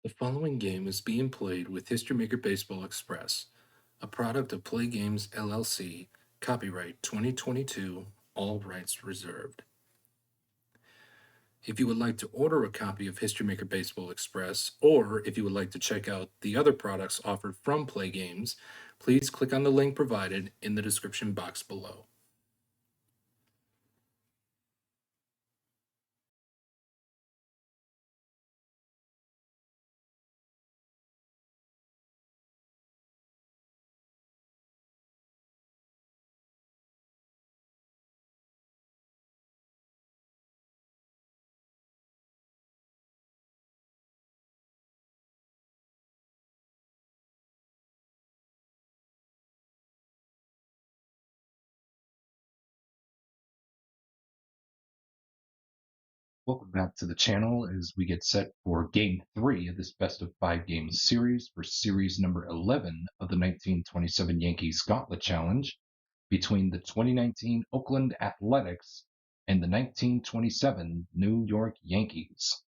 The following game is being played with History Maker Baseball Express, a product of Play Games LLC, copyright 2022, all rights reserved. If you would like to order a copy of History Maker Baseball Express, or if you would like to check out the other products offered from Play Games, please click on the link provided in the description box below. Welcome back to the channel as we get set for Game 3 of this best of 5 games series for series number 11 of the 1927 Yankees Gauntlet Challenge between the 2019 Oakland Athletics and the 1927 New York Yankees.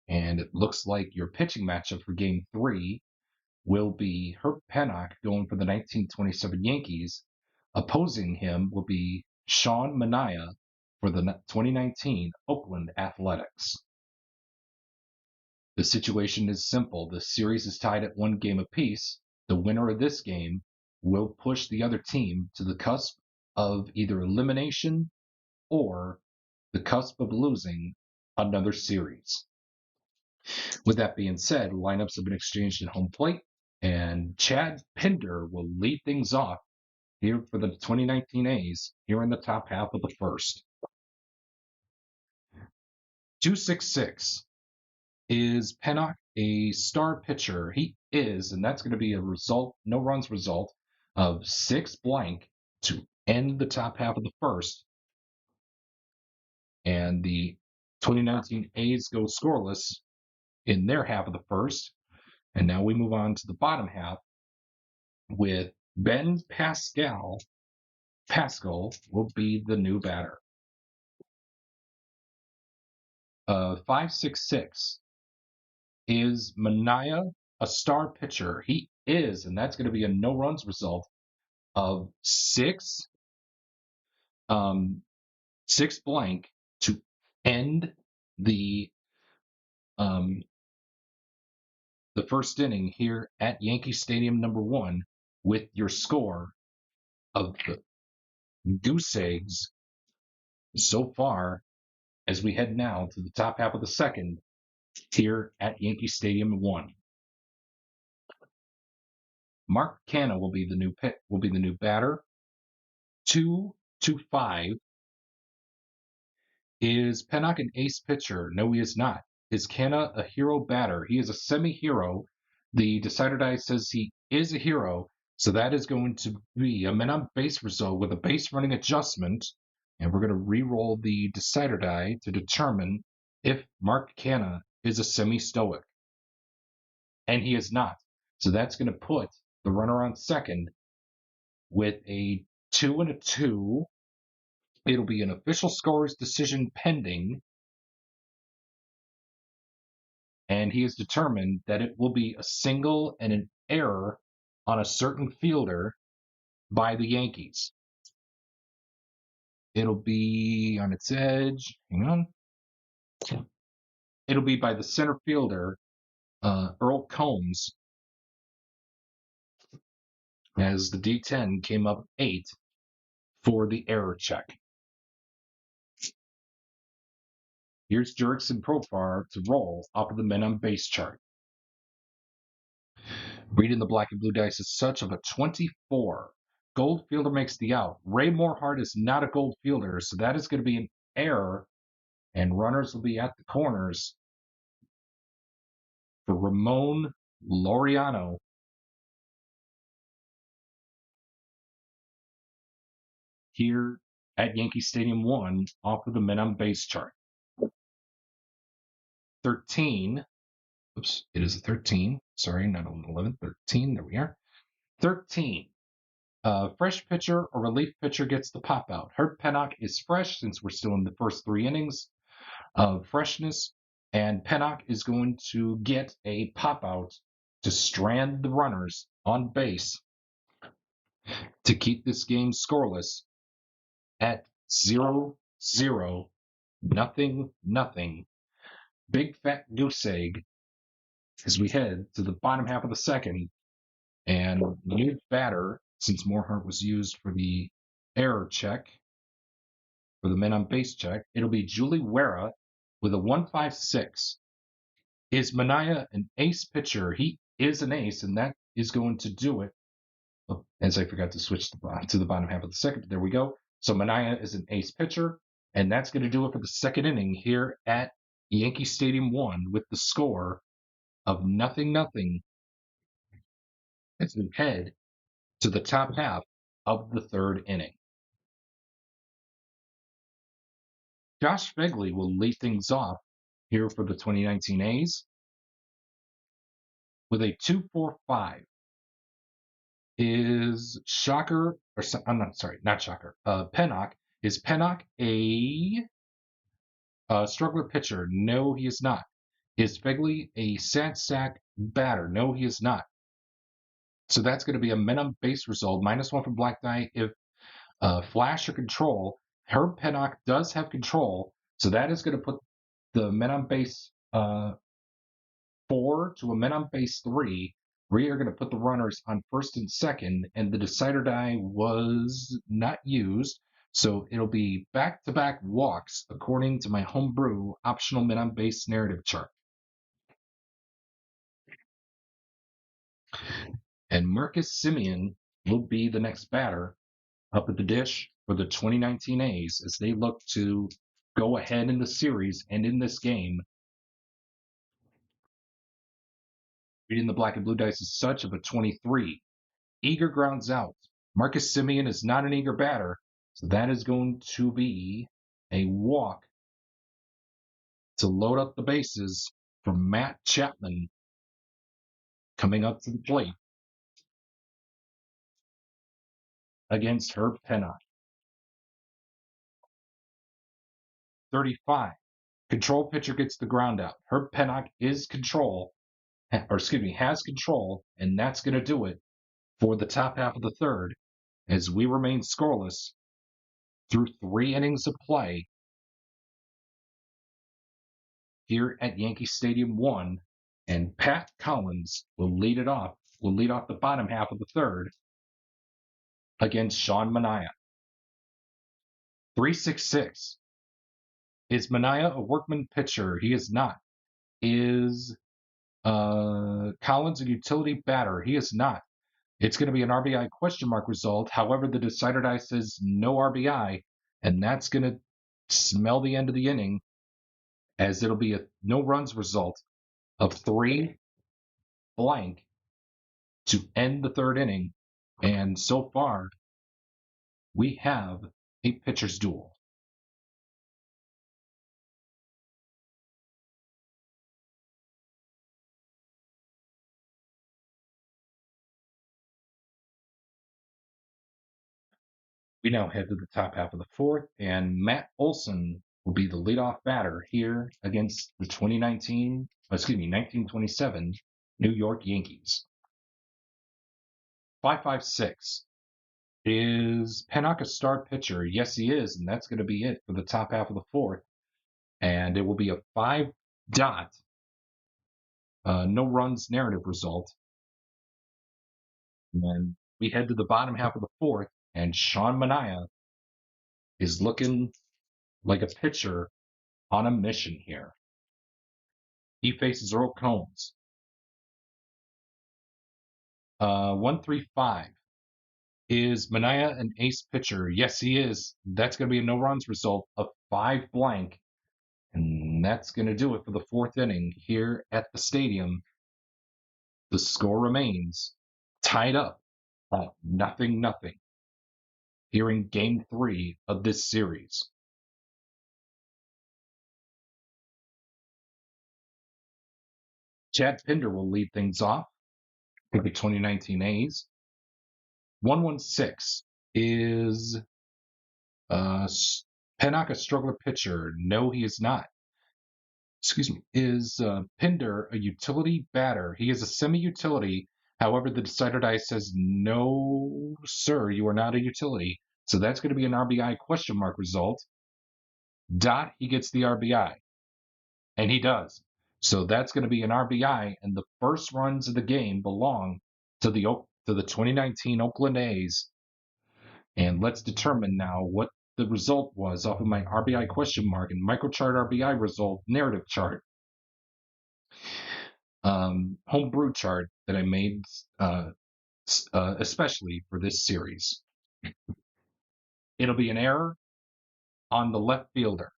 And it looks like your pitching matchup for Game 3 will be Herb Pennock going for the 1927 Yankees. Opposing him will be Sean Manaea for the 2019 Oakland Athletics. The situation is simple. The series is tied at 1 game apiece. The winner of this game will push the other team to the cusp of either elimination or the cusp of losing another series. With that being said, lineups have been exchanged at home plate, and Chad Pinder will lead things off here for the 2019 A's here in the top half of the first. 266. Is Pennock a star pitcher? He is, and that's going to be a result, no runs result of 6 blank to end the top half of the first. And the 2019 A's go scoreless in their half of the first. And now we move on to the bottom half with Ben Pascal. Pascal will be the new batter. 566. Is Manaea a star pitcher? He is, and that's going to be a no runs result of 6 blank to end the first inning here at Yankee Stadium #1 with your score of the goose eggs so far as we head now to the top half of the second here at Yankee Stadium 1. Mark Canha will be the new batter. 2-5. Is Pennock an ace pitcher? No, he is not. Is Canha a hero batter? He is a semi-hero. The decider die says he is a hero, so that is going to be a men on base result with a base running adjustment, and we're going to re-roll the decider die to determine if Mark Canha is a semi-stoic. And he is not. So that's going to put the runner on second with a 2 and a 2. It'll be an official scorer's decision pending. And he has determined that it will be a single and an error on a certain fielder by the Yankees. It'll be on its edge. Hang on. It'll be by the center fielder, Earl Combs, as the D10 came up 8 for the error check. Here's Jurickson Profar to roll off of the men on base chart. Reading the black and blue dice is such of a 24. Gold fielder makes the out. Ray Morehart is not a gold fielder, so that is going to be an error, and runners will be at the corners for Ramon Laureano. Here at Yankee Stadium 1 off of the men on base chart. 13. Oops, it is a 13. Sorry, not 11. 13. There we are. 13. Fresh pitcher or relief pitcher gets the pop out. Herb Pennock is fresh since we're still in the first 3 innings of freshness, And Pennock is going to get a pop out to strand the runners on base to keep this game scoreless at 0-0, nothing. Big fat goose egg as we head to the bottom half of the second. And new batter, since Morehart was used for the error check, for the men on base check, it'll be Julie Wera with a 1.56. Is Manaea an ace pitcher? He is an ace, and that is going to do it. Oh, as I forgot to switch to the bottom half of the second. There we go. So Manaea is an ace pitcher, and that's going to do it for the second inning here at Yankee Stadium 1 with the score of 0-0 as we head to the top half of the third inning. Josh Begley will lead things off here for the 2019 A's with a 2.45. Is Shocker, or I'm not sorry, not Shocker. Pennock. Is Pennock a struggler pitcher? No, he is not. Is Begley a sad sack batter? No, he is not. So that's going to be a men on base result. -1 for Black Die. If flash or control, Herb Pennock does have control. So that is going to put the men on base 4 to a men on base 3. We are going to put the runners on first and second, and the decider die was not used. So it'll be back-to-back walks according to my homebrew optional men on base narrative chart. And Marcus Semien will be the next batter up at the dish for the 2019 A's as they look to go ahead in the series and in this game. Reading the black and blue dice is such of a 23. Eager grounds out. Marcus Semien is not an eager batter, so that is going to be a walk to load up the bases for Matt Chapman coming up to the plate against Herb Pennock. 35. Control pitcher gets the ground out. Herb Pennock has control, and that's going to do it for the top half of the third as we remain scoreless through 3 innings of play here at Yankee Stadium 1, and Pat Collins will lead off the bottom half of the third against Sean Manaea. 3.66. Is Manaea a workman pitcher? He is not. Is Collins a utility batter? He is not. It's going to be an RBI question mark result. However, the decider die says no RBI, and that's going to smell the end of the inning as it'll be a no runs result of 3 blank to end the third inning. And so far, we have a pitcher's duel. We now head to the top half of the fourth, and Matt Olson will be the leadoff batter here against the 1927 New York Yankees. 5.56. Is Pennock a star pitcher? Yes, he is, and that's going to be it for the top half of the fourth. And it will be a 5-dot, no runs narrative result. And we head to the bottom half of the fourth, and Sean Manaea is looking like a pitcher on a mission here. He faces Earl Combs. 1.35. Is Manaea an ace pitcher? Yes, he is. That's going to be a no runs result of 5 blank. And that's going to do it for the fourth inning here at the stadium. The score remains tied up at 0-0 here in Game 3 of this series. Chad Pinder will lead things off for the 2019 A's. 1.16. Is Pennock a struggler pitcher? No, he is not. Is Pinder a utility batter? He is a semi-utility. However, the decider die says, no, sir, you are not a utility. So that's going to be an RBI question mark result. Dot, he gets the RBI. And he does. So that's going to be an RBI. And the first runs of the game belong to the 2019 Oakland A's. And let's determine now what the result was off of my RBI question mark and microchart RBI result narrative chart. Homebrew chart that I made especially for this series. It'll be an error on the left fielder.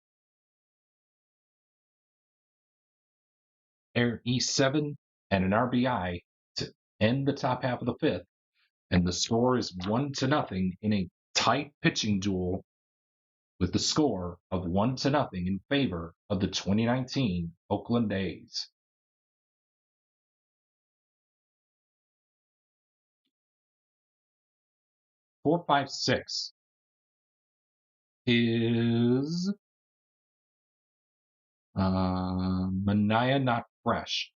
Error E7 and an RBI to end the top half of the fifth. And the score is 1-0 in a tight pitching duel with the score of 1-0 in favor of the 2019 Oakland A's. Four, 5, 6 is Mania not fresh.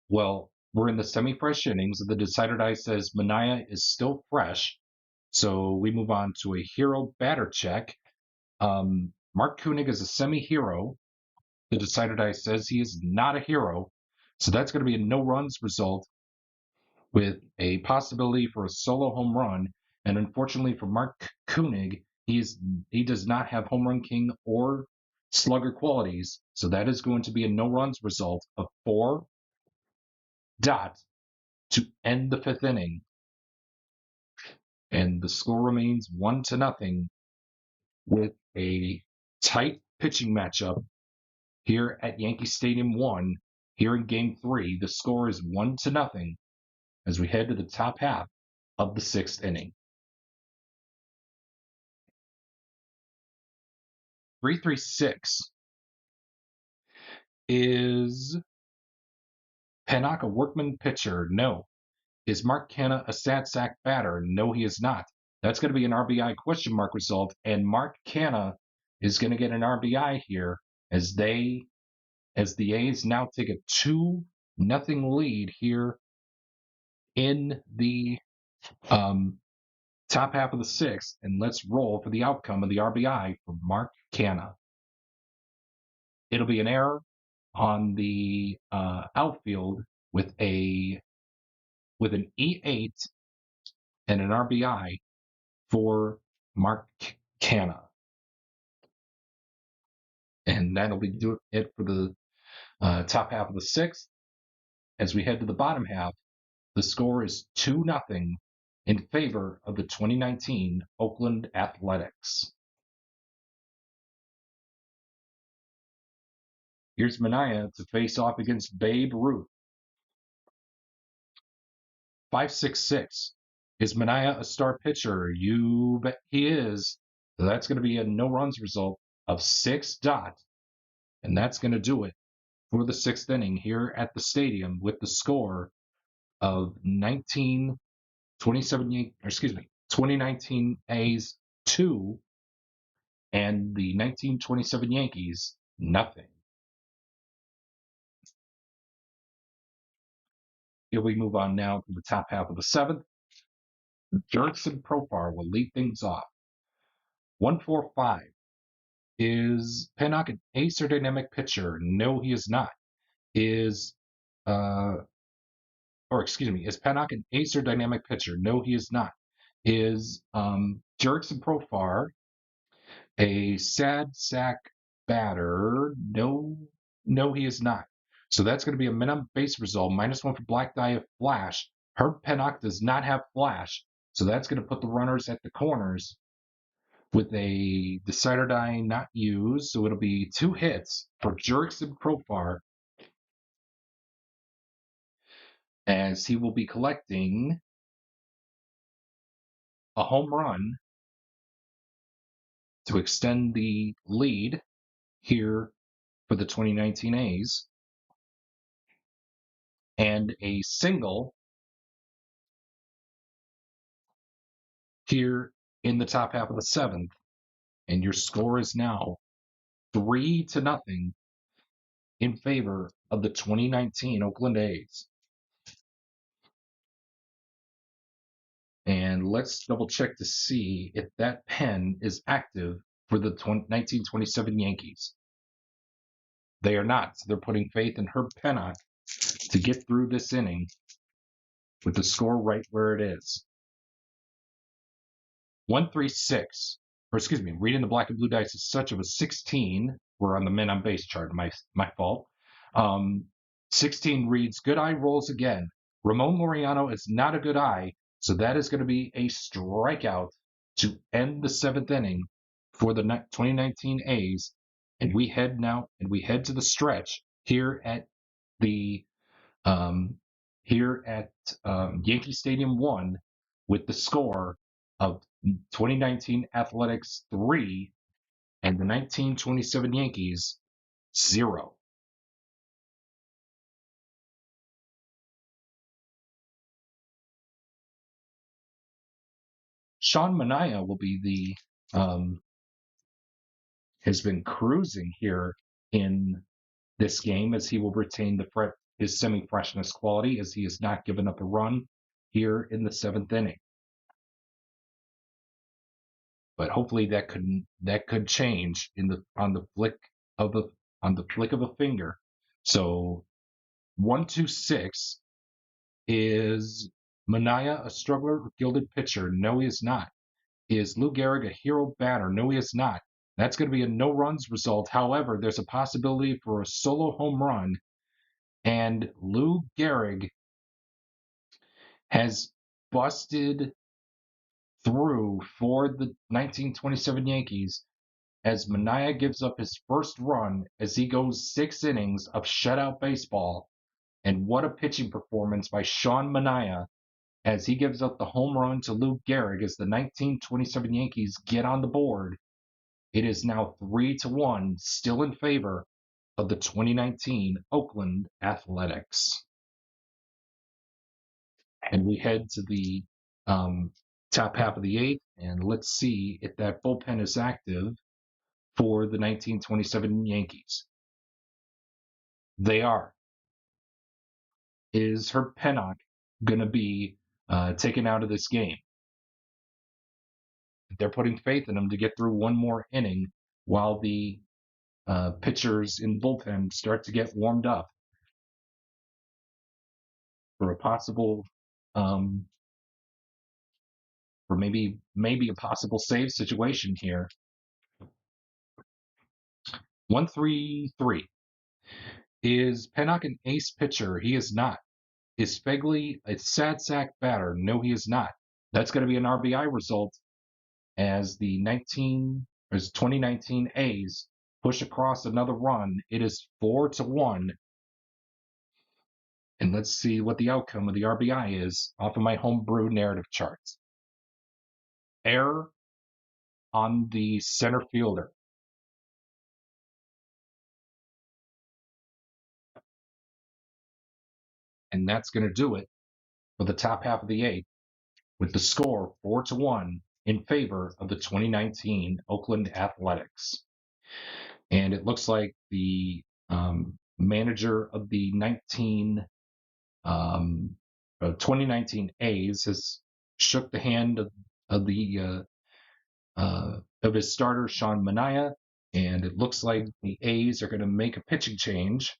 Well, we're in the semi-fresh innings. The decider die says Mania is still fresh. So we move on to a hero batter check. Mark Koenig is a semi-hero. The decider die says he is not a hero. So that's going to be a no runs result with a possibility for a solo home run. And unfortunately for Mark Koenig, he does not have home run king or slugger qualities. So that is going to be a no runs result of 4 dot to end the fifth inning. And the score remains 1-0 with a tight pitching matchup here at Yankee Stadium 1. Here in Game 3, the score is 1-0 as we head to the top half of the sixth inning. 3-3-6 is Panak a workman pitcher? No. Is Mark Canha a sad sack batter? No, he is not. That's going to be an RBI question mark result, and Mark Canha is going to get an RBI here as the A's now take a 2-0 lead here in the top half of the sixth, and let's roll for the outcome of the RBI for Mark Canha. It'll be an error on the outfield with an E8 and an RBI for Mark Canha. And that'll be it for the top half of the sixth. As we head to the bottom half, the score is 2-0 in favor of the 2019 Oakland Athletics. Here's Mania to face off against Babe Ruth. 5-6-6. Is Mania a star pitcher? You bet he is. So that's going to be a no runs result of 6 dot. And that's going to do it for the sixth inning here at the stadium with the score of 2019 A's 2 and the 1927 Yankees nothing. Here we move on now to the top half of the seventh. Jurickson Profar will lead things off. 1-4-5. Is Panak an ace or dynamic pitcher? No, he is not. Is Panak an ace or dynamic pitcher? No, he is not. Is Jurickson Profar a sad sack batter? No, he is not. So that's going to be a minimum base result, -1 for Black Die of Flash. Herb Panak does not have Flash, so that's going to put the runners at the corners with a decider die not used. So it'll be 2 hits for Jurickson Profar as he will be collecting a home run to extend the lead here for the 2019 A's, and a single here in the top half of the seventh. And your score is now 3-0 in favor of the 2019 Oakland A's. And let's double check to see if that pen is active for the 1927 Yankees. They are not. They're putting faith in Herb Pennock to get through this inning with the score right where it is. 136, or excuse me, reading the black and blue dice is such of a 16. We're on the men on base chart, my fault. 16 reads, good eye rolls again. Ramon Laureano is not a good eye, so that is going to be a strikeout to end the seventh inning for the 2019 A's. And we head to the stretch here at the Yankee Stadium 1 with the score of 2019 Athletics 3 and the 1927 Yankees 0. Sean Manaea will be has been cruising here in this game as he will retain his semi-freshness quality as he has not given up a run here in the seventh inning. But hopefully that could change on the flick of a finger. So 1-2-6 is Manaea a struggler or gilded pitcher? No, he is not. Is Lou Gehrig a hero batter? No, he is not. That's going to be a no runs result. However, there's a possibility for a solo home run, and Lou Gehrig has busted through for the 1927 Yankees as Manaea gives up his first run as he goes 6 innings of shutout baseball. And what a pitching performance by Sean Manaea as he gives up the home run to Lou Gehrig as the 1927 Yankees get on the board. It is now 3-1, still in favor of the 2019 Oakland Athletics. And we head to the top half of the eighth, and let's see if that bullpen is active for the 1927 Yankees. They are. Is Herb Pennock going to be taken out of this game? They're putting faith in him to get through one more inning while the pitchers in bullpen start to get warmed up for a possible, for maybe a possible save situation here. 1-3-3. Is Pennock an ace pitcher? He is not. Is Fegley a sad sack batter? No, he is not. That's going to be an RBI result as the 2019 A's push across another run. It is 4-1. And let's see what the outcome of the RBI is off of my homebrew narrative charts. Error on the center fielder. And that's going to do it for the top half of the eighth with the score 4-1 in favor of the 2019 Oakland Athletics. And it looks like the manager of the 2019 A's has shook the hand of his starter, Sean Manaea, and it looks like the A's are going to make a pitching change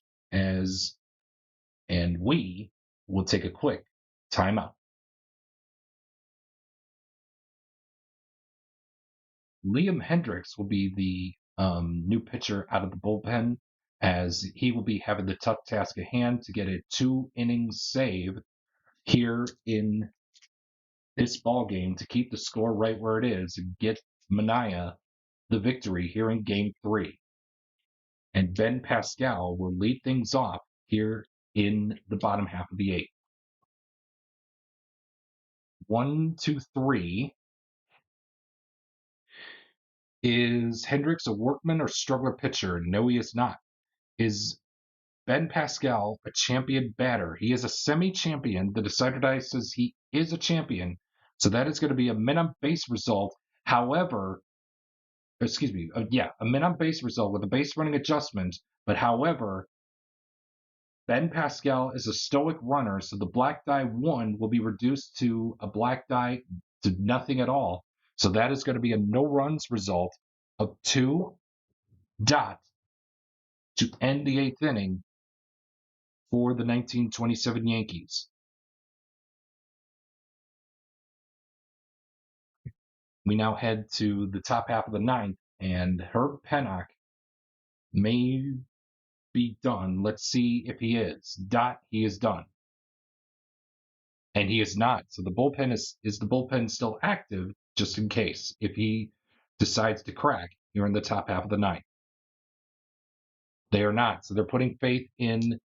and we will take a quick timeout. Liam Hendriks will be the new pitcher out of the bullpen as he will be having the tough task at hand to get a 2-inning save here in this ball game to keep the score right where it is and get Manaea the victory here in Game 3. And Ben Pascal will lead things off here in the bottom half of the eighth. 1-2-3. Is Hendriks a workman or struggler pitcher? No, he is not. Is Ben Pascal a champion batter? He is a semi-champion. The decider dice says he is a champion. So that is going to be a men on base result. However, a men on base result with a base running adjustment. But however, Ben Pascal is a stoic runner, so the black die 1 will be reduced to a black die to nothing at all. So that is going to be a no runs result of 2 dot to end the 8th inning for the 1927 Yankees. We now head to the top half of the 9th, and Herb Pennock may be done. Let's see if he is. He is done. And he is not. So the bullpen is the bullpen still active just in case if he decides to crack here in the top half of the 9th. They are not. So they're putting faith in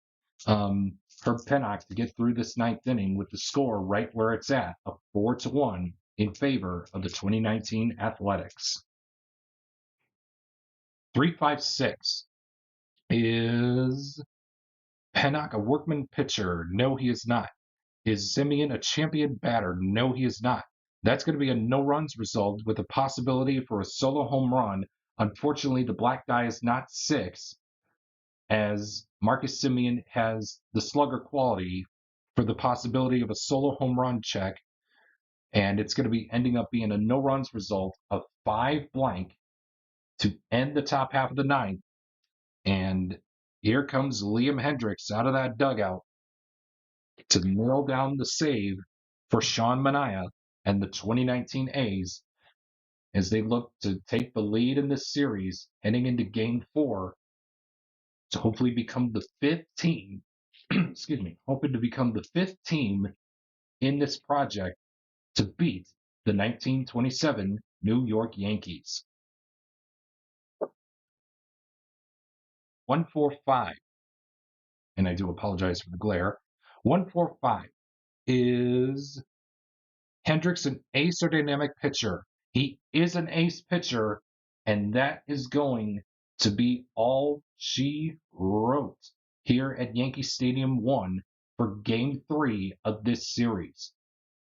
Herb Pennock to get through this 9th inning with the score right where it's at, a 4-1 in favor of the 2019 Athletics. 356 is Pennock a workman pitcher? No, he is not. Is Simeon a champion batter? No, he is not. That's going to be a no runs result with a possibility for a solo home run. Unfortunately, the black die is not 6, as Marcus Simeon has the slugger quality for the possibility of a solo home run check, and it's going to be ending up being a no runs result of 5 blank to end the top half of the 9th. And here comes Liam Hendricks out of that dugout to nail down the save for Sean Manaea and the 2019 A's as they look to take the lead in this series heading into Game 4 to hopefully become the 5th team, excuse me, hoping to become the 5th team in this project to beat the 1927 New York Yankees. 145, and I do apologize for the glare. 145 is Hendricks an ace or dynamic pitcher? He is an ace pitcher, and that is going to be all she wrote here at Yankee Stadium 1 for Game 3 of this series.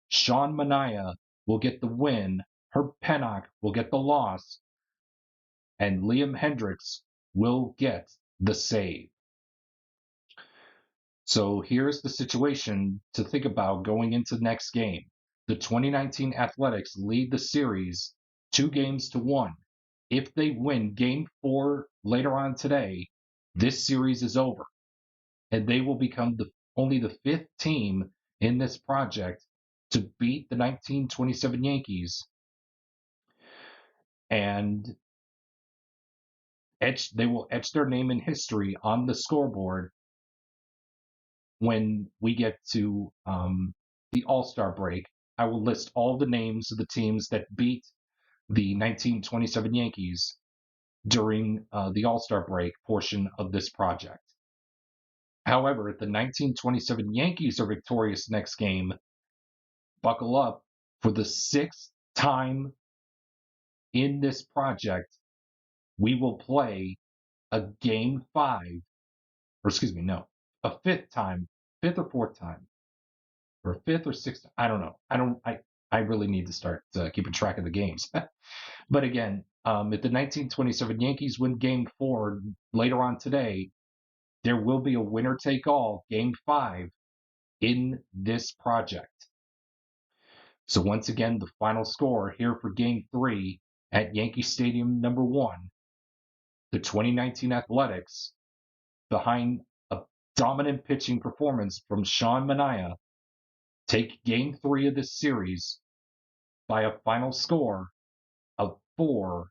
Sean Manaea will get the win, Herb Pennock will get the loss, and Liam Hendricks will get the save. So here's the situation to think about going into the next game. The 2019 Athletics lead the series 2-1. If they win Game 4 later on today, this series is over, and they will become only the 5th team in this project to beat the 1927 Yankees, and they will etch their name in history on the scoreboard when we get to the All-Star break. I will list all the names of the teams that beat the 1927 Yankees during the All-Star break portion of this project. However, if the 1927 Yankees are victorious next game, buckle up for the 6th time in this project, we will play a Game 5, or excuse me, no, a 5th time, 5th or 4th time, or 5th or 6th. I don't know. I really need to start keeping track of the games. But again, if the 1927 Yankees win Game 4 later on today, there will be a winner-take-all Game 5 in this project. So once again, the final score here for Game 3 at Yankee Stadium number 1, the 2019 Athletics, behind a dominant pitching performance from Sean Manaea, take Game 3 of this series by a final score of 4-1.